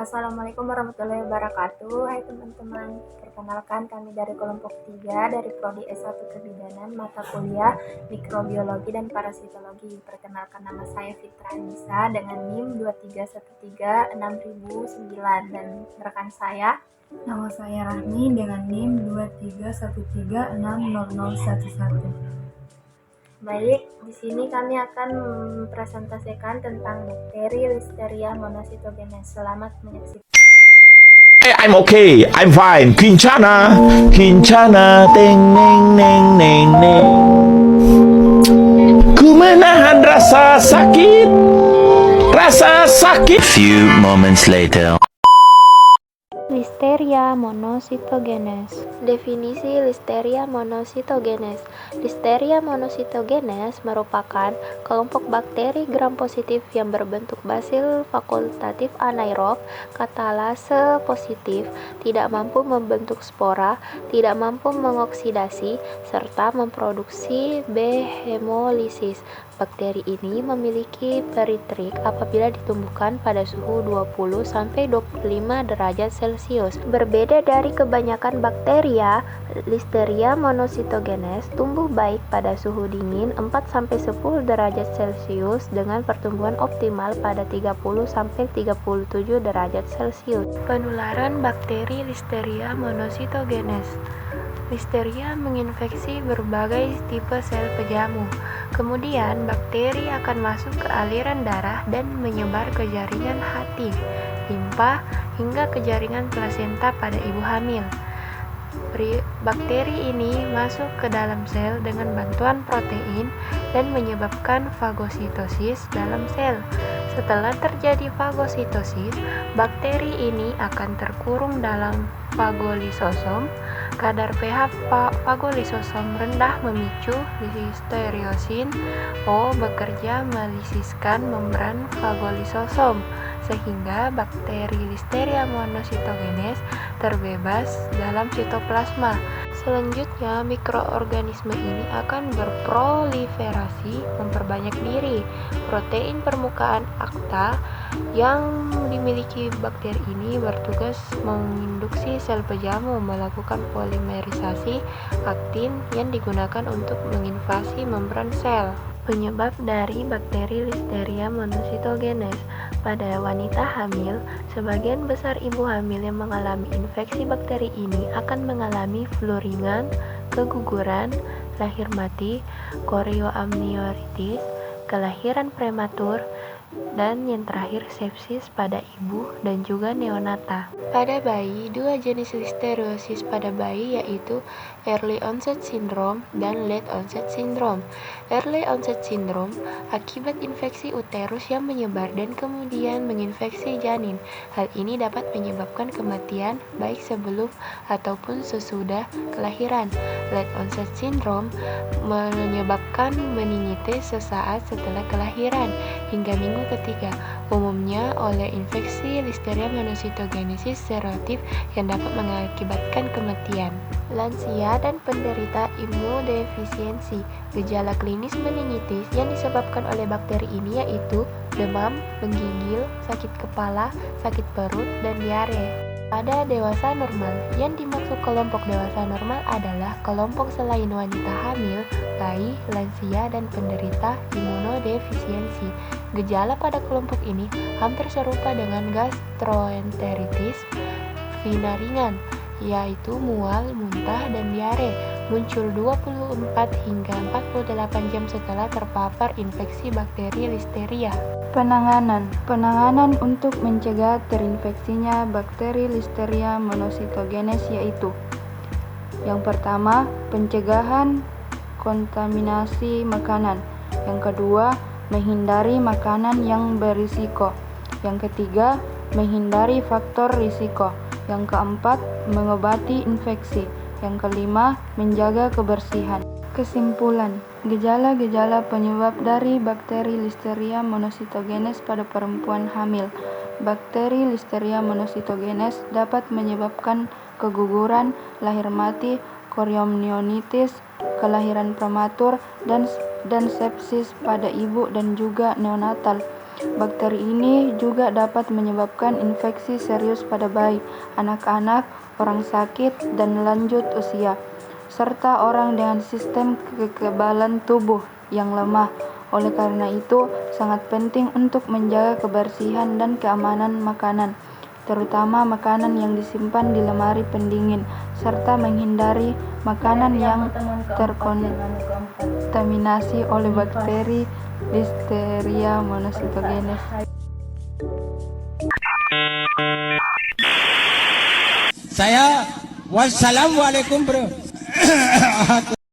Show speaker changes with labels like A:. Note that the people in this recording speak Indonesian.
A: Assalamualaikum warahmatullahi wabarakatuh. Hai teman-teman, perkenalkan kami dari kelompok 3 dari Prodi S1 Kebidanan mata kuliah Mikrobiologi dan Parasitologi. Perkenalkan, nama saya Fitra Anissa dengan NIM 23136009 dan rekan saya.
B: Nama saya Rahmi dengan NIM 2313600011.
A: Baik, di sini kami akan mempresentasikan tentang bakteri Listeria monocytogenes. Selamat menyaksikan.
C: I'm okay, I'm fine. Kincana, kincana, teng neng neng neng neng. Ku menahan rasa sakit, rasa sakit.
D: Few moments later.
E: Listeria monocytogenes. Definisi Listeria monocytogenes. Listeria monocytogenes merupakan kelompok bakteri gram positif yang berbentuk basil fakultatif anaerob, katalase positif, tidak mampu membentuk spora, tidak mampu mengoksidasi, serta memproduksi B-hemolisis. Bakteri ini memiliki peritrik apabila ditumbuhkan pada suhu 20-25 derajat Celcius. Berbeda dari kebanyakan bakteria, Listeria monocytogenes tumbuh baik pada suhu dingin 4-10 derajat Celcius dengan pertumbuhan optimal pada 30-37 derajat Celcius. Penularan bakteri Listeria monocytogenes. Listeria menginfeksi berbagai tipe sel pejamu. Kemudian, bakteri akan masuk ke aliran darah dan menyebar ke jaringan hati, limpa, hingga ke jaringan plasenta pada ibu hamil. Bakteri ini masuk ke dalam sel dengan bantuan protein dan menyebabkan fagositosis dalam sel. Setelah terjadi fagositosis, bakteri ini akan terkurung dalam fagolisosom. Kadar pH fagolisosom rendah memicu listeriosin O bekerja melisiskan membran fagolisosom, sehingga bakteri Listeria monocytogenes terbebas dalam sitoplasma. Selanjutnya, mikroorganisme ini akan berproliferasi, memperbanyak diri. Protein permukaan akta yang dimiliki bakteri ini bertugas menginduksi sel pejamu melakukan polimerisasi aktin yang digunakan untuk menginvasi membran sel. Penyebab dari bakteri Listeria monocytogenes. Pada wanita hamil, sebagian besar ibu hamil yang mengalami infeksi bakteri ini akan mengalami flu ringan, keguguran, lahir mati, korioamnioritis, kelahiran prematur, dan yang terakhir sepsis pada ibu dan juga neonata. Pada bayi, dua jenis listeriosis pada bayi yaitu early onset syndrome dan late onset syndrome. Early onset syndrome akibat infeksi uterus yang menyebar dan kemudian menginfeksi janin. Hal ini dapat menyebabkan kematian baik sebelum ataupun sesudah kelahiran. Late onset syndrome menyebabkan meningitis sesaat setelah kelahiran hingga minggu ketiga, umumnya oleh infeksi Listeria monocytogenesis serotif yang dapat mengakibatkan kematian. Lansia dan penderita imunodefisiensi. Gejala klinis meningitis yang disebabkan oleh bakteri ini yaitu demam, menggigil, sakit kepala, sakit perut, dan diare. Pada dewasa normal, yang dimaksud kelompok dewasa normal adalah kelompok selain wanita hamil, bayi, lansia, dan penderita imunodefisiensi. Gejala pada kelompok ini hampir serupa dengan gastroenteritis vena ringan, yaitu mual, muntah, dan diare, muncul 24 hingga 48 jam setelah terpapar infeksi bakteri Listeria.
B: Penanganan untuk mencegah terinfeksinya bakteri Listeria monocytogenes yaitu: yang pertama, pencegahan kontaminasi makanan. Yang kedua, menghindari makanan yang berisiko. Yang ketiga, menghindari faktor risiko. Yang keempat, mengobati infeksi. Yang kelima, menjaga kebersihan. Kesimpulan, gejala-gejala penyebab dari bakteri Listeria monocytogenes pada perempuan hamil. Bakteri Listeria monocytogenes dapat menyebabkan keguguran, lahir mati, korioamnionitis, kelahiran prematur, dan sepsis pada ibu dan juga neonatal. Bakteri ini juga dapat menyebabkan infeksi serius pada bayi, anak-anak, orang sakit, dan lanjut usia, serta orang dengan sistem kekebalan tubuh yang lemah. Oleh karena itu, sangat penting untuk menjaga kebersihan dan keamanan makanan, terutama makanan yang disimpan di lemari pendingin, serta menghindari makanan yang terkontaminasi oleh bakteri Listeria monocytogenes.
F: Saya wassalamualaikum bro.